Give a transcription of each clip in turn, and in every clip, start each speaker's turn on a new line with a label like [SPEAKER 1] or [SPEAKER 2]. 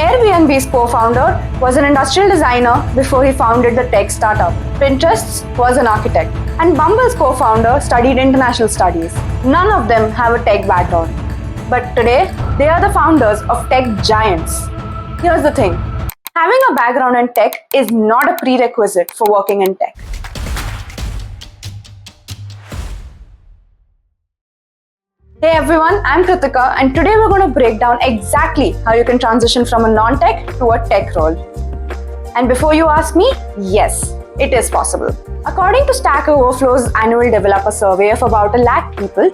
[SPEAKER 1] Airbnb's co-founder was an industrial designer before he founded the tech startup. Pinterest's was an architect. And Bumble's co-founder studied international studies. None of them have a tech background. But today, they are the founders of tech giants. Here's the thing. Having a background in tech is not a prerequisite for working in tech. Hey everyone, I'm Kritika and today we're going to break down exactly how you can transition from a non-tech to a tech role. And before you ask me, yes, it is possible. According to Stack Overflow's annual developer survey of about 1 lakh people,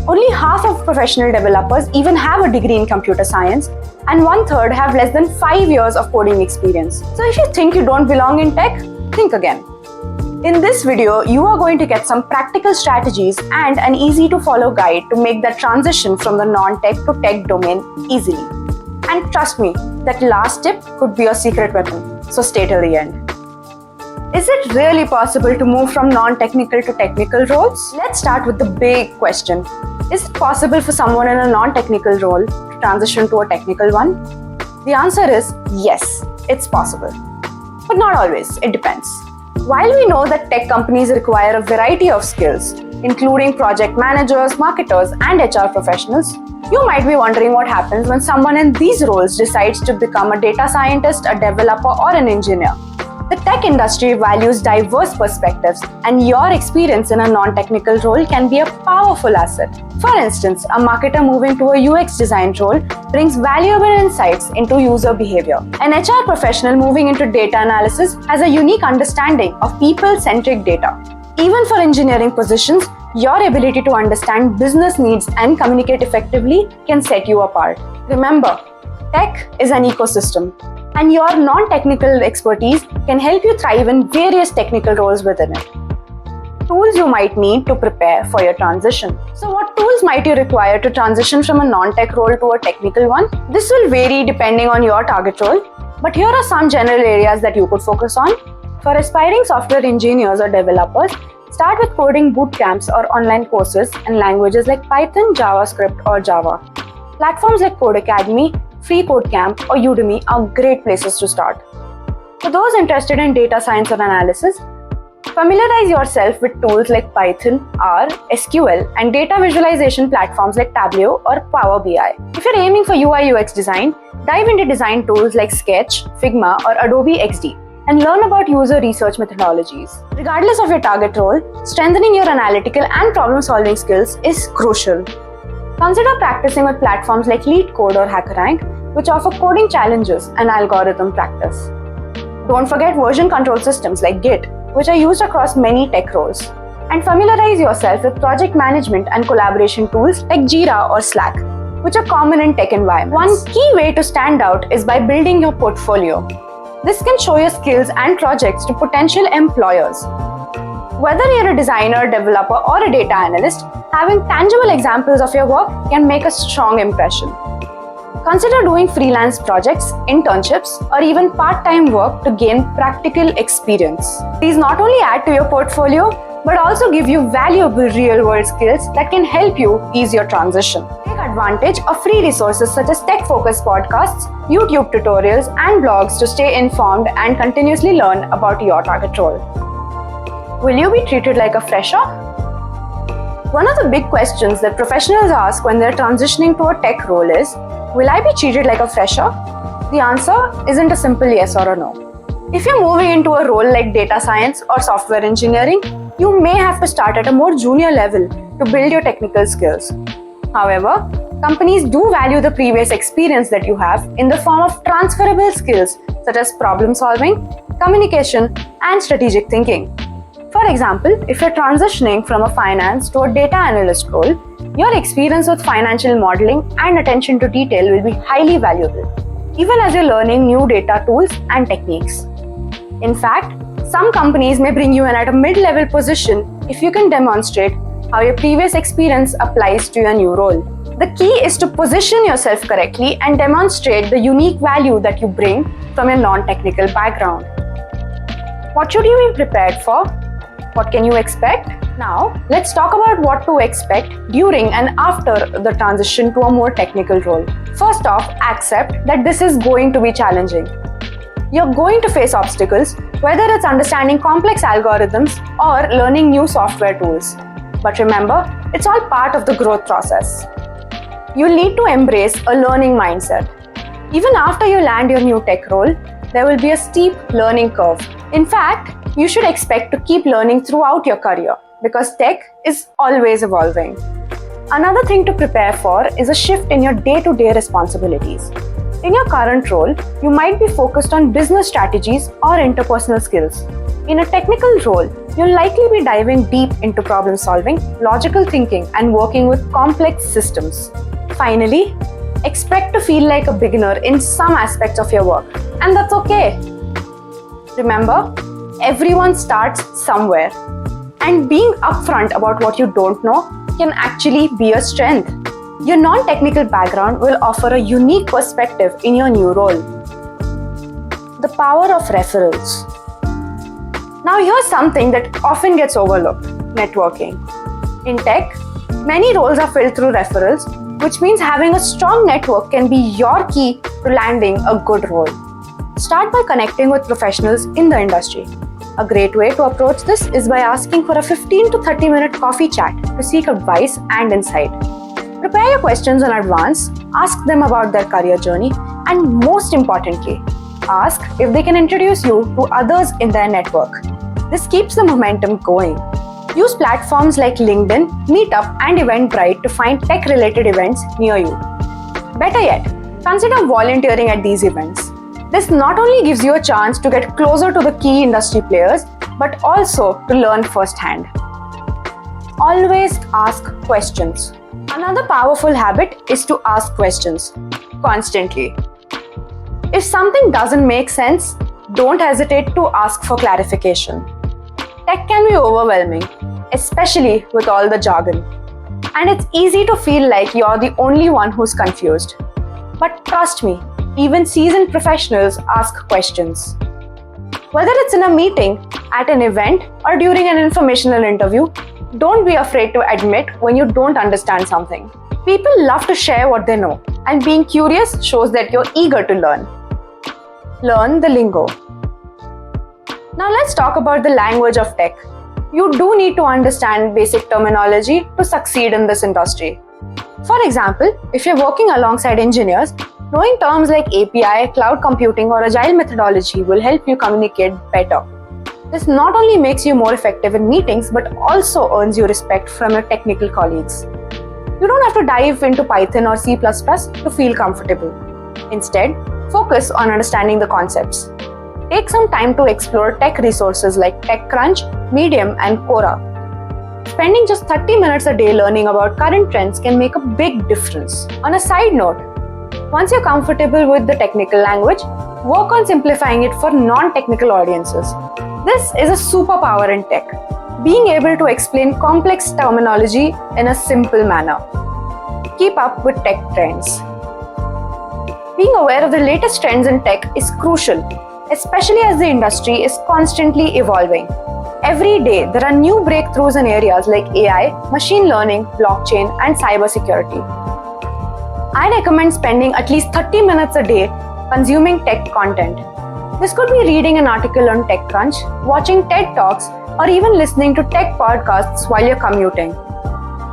[SPEAKER 1] only half of professional developers even have a degree in computer science and 1/3 have less than 5 years of coding experience. So if you think you don't belong in tech, think again. In this video, you are going to get some practical strategies and an easy to follow guide to make that transition from the non-tech to tech domain easily. And trust me, that last tip could be your secret weapon, so stay till the end. Is it really possible to move from non-technical to technical roles? Let's start with the big question. Is it possible for someone in a non-technical role to transition to a technical one? The answer is yes, it's possible. But not always, it depends. While we know that tech companies require a variety of skills, including project managers, marketers, and HR professionals, you might be wondering what happens when someone in these roles decides to become a data scientist, a developer, or an engineer. The tech industry values diverse perspectives, and your experience in a non-technical role can be a powerful asset. For instance, a marketer moving to a UX design role brings valuable insights into user behavior. An HR professional moving into data analysis has a unique understanding of people-centric data. Even for engineering positions, your ability to understand business needs and communicate effectively can set you apart. Remember, tech is an ecosystem, and your non-technical expertise can help you thrive in various technical roles within it. Tools you might need to prepare for your transition. So what tools might you require to transition from a non-tech role to a technical one? This will vary depending on your target role, but here are some general areas that you could focus on. For aspiring software engineers or developers, start with coding bootcamps or online courses in languages like Python, JavaScript, or Java. Platforms like Codecademy, Free Code Camp, or Udemy are great places to start. For those interested in data science or analysis, familiarize yourself with tools like Python, R, SQL, and data visualization platforms like Tableau or Power BI. If you're aiming for UI UX design, dive into design tools like Sketch, Figma, or Adobe XD and learn about user research methodologies. Regardless of your target role, strengthening your analytical and problem-solving skills is crucial. Consider practicing with platforms like LeetCode or HackerRank, which offer coding challenges and algorithm practice. Don't forget version control systems like Git, which are used across many tech roles. And familiarize yourself with project management and collaboration tools like Jira or Slack, which are common in tech environments. One key way to stand out is by building your portfolio. This can show your skills and projects to potential employers. Whether you're a designer, developer, or a data analyst, having tangible examples of your work can make a strong impression. Consider doing freelance projects, internships, or even part-time work to gain practical experience. These not only add to your portfolio, but also give you valuable real-world skills that can help you ease your transition. Take advantage of free resources such as tech-focused podcasts, YouTube tutorials, and blogs to stay informed and continuously learn about your target role. Will you be treated like a fresher? One of the big questions that professionals ask when they're transitioning to a tech role is, will I be treated like a fresher? The answer isn't a simple yes or a no. If you're moving into a role like data science or software engineering, you may have to start at a more junior level to build your technical skills. However, companies do value the previous experience that you have in the form of transferable skills such as problem solving, communication, and strategic thinking. For example, if you're transitioning from a finance to a data analyst role, your experience with financial modeling and attention to detail will be highly valuable, even as you're learning new data tools and techniques. In fact, some companies may bring you in at a mid-level position if you can demonstrate how your previous experience applies to your new role. The key is to position yourself correctly and demonstrate the unique value that you bring from your non-technical background. What should you be prepared for? What can you expect? Now, let's talk about what to expect during and after the transition to a more technical role. First off, accept that this is going to be challenging. You're going to face obstacles, whether it's understanding complex algorithms or learning new software tools. But remember, it's all part of the growth process. You'll need to embrace a learning mindset. Even after you land your new tech role, there will be a steep learning curve. In fact, you should expect to keep learning throughout your career because tech is always evolving. Another thing to prepare for is a shift in your day-to-day responsibilities. In your current role, you might be focused on business strategies or interpersonal skills. In a technical role, you'll likely be diving deep into problem solving, logical thinking, and working with complex systems. Finally, expect to feel like a beginner in some aspects of your work, and that's okay. Remember, everyone starts somewhere, and being upfront about what you don't know can actually be a strength. Your non-technical background will offer a unique perspective in your new role. The power of referrals. Now here's something that often gets overlooked: networking. In tech, many roles are filled through referrals, which means having a strong network can be your key to landing a good role. Start by connecting with professionals in the industry. A great way to approach this is by asking for a 15 to 30-minute coffee chat to seek advice and insight. Prepare your questions in advance, ask them about their career journey, and most importantly, ask if they can introduce you to others in their network. This keeps the momentum going. Use platforms like LinkedIn, Meetup, and Eventbrite to find tech-related events near you. Better yet, consider volunteering at these events. This not only gives you a chance to get closer to the key industry players, but also to learn firsthand. Always ask questions. Another powerful habit is to ask questions constantly. If something doesn't make sense, don't hesitate to ask for clarification. Tech can be overwhelming, especially with all the jargon. And it's easy to feel like you're the only one who's confused. But trust me, even seasoned professionals ask questions. Whether it's in a meeting, at an event, or during an informational interview, don't be afraid to admit when you don't understand something. People love to share what they know, and being curious shows that you're eager to learn. Learn the lingo. Now let's talk about the language of tech. You do need to understand basic terminology to succeed in this industry. For example, if you're working alongside engineers, knowing terms like API, cloud computing, or agile methodology will help you communicate better. This not only makes you more effective in meetings, but also earns you respect from your technical colleagues. You don't have to dive into Python or C++ to feel comfortable. Instead, focus on understanding the concepts. Take some time to explore tech resources like TechCrunch, Medium, and Quora. Spending just 30 minutes a day learning about current trends can make a big difference. On a side note, once you're comfortable with the technical language, work on simplifying it for non-technical audiences. This is a superpower in tech, being able to explain complex terminology in a simple manner. Keep up with tech trends. Being aware of the latest trends in tech is crucial, especially as the industry is constantly evolving. Every day, there are new breakthroughs in areas like AI, machine learning, blockchain, and cybersecurity. I recommend spending at least 30 minutes a day consuming tech content. This could be reading an article on TechCrunch, watching TED Talks, or even listening to tech podcasts while you're commuting.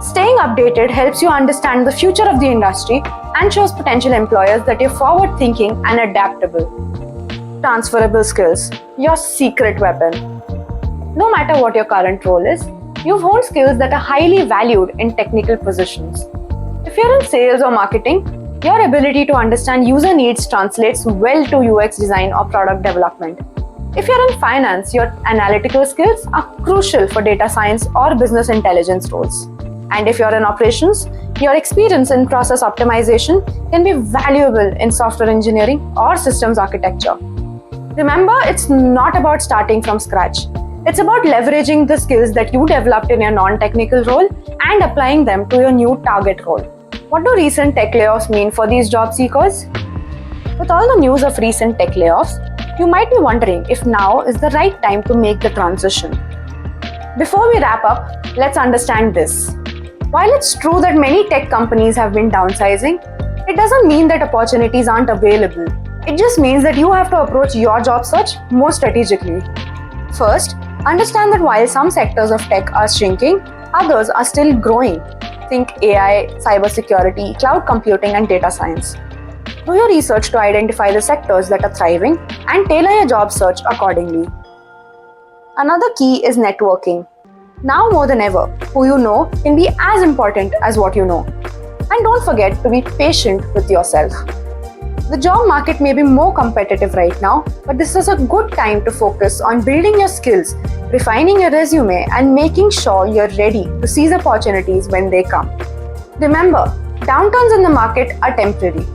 [SPEAKER 1] Staying updated helps you understand the future of the industry and shows potential employers that you're forward-thinking and adaptable. Transferable skills, your secret weapon. No matter what your current role is, you've honed skills that are highly valued in technical positions. If you're in sales or marketing, your ability to understand user needs translates well to UX design or product development. If you're in finance, your analytical skills are crucial for data science or business intelligence roles. And if you're in operations, your experience in process optimization can be valuable in software engineering or systems architecture. Remember, it's not about starting from scratch. It's about leveraging the skills that you developed in your non-technical role and applying them to your new target role. What do recent tech layoffs mean for these job seekers? With all the news of recent tech layoffs, you might be wondering if now is the right time to make the transition. Before we wrap up, let's understand this. While it's true that many tech companies have been downsizing, it doesn't mean that opportunities aren't available. It just means that you have to approach your job search more strategically. First, understand that while some sectors of tech are shrinking, others are still growing. Think AI, cybersecurity, cloud computing, and data science. Do your research to identify the sectors that are thriving and tailor your job search accordingly. Another key is networking. Now more than ever, who you know can be as important as what you know. And don't forget to be patient with yourself. The job market may be more competitive right now, but this is a good time to focus on building your skills, refining your resume, and making sure you're ready to seize opportunities when they come. Remember, downturns in the market are temporary,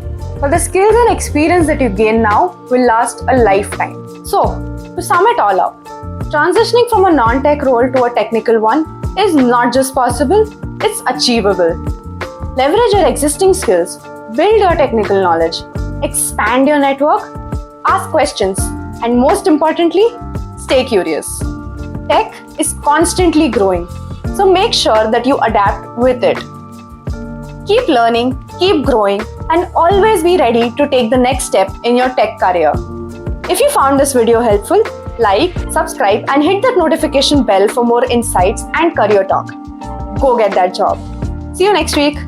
[SPEAKER 1] but the skills and experience that you gain now will last a lifetime. So, to sum it all up, transitioning from a non-tech role to a technical one is not just possible, it's achievable. Leverage your existing skills, build your technical knowledge, expand your network, ask questions, and most importantly, stay curious. Tech is constantly growing, so make sure that you adapt with it. Keep learning, keep growing, and always be ready to take the next step in your tech career. If you found this video helpful, like, subscribe, and hit that notification bell for more insights and career talk. Go get that job. See you next week.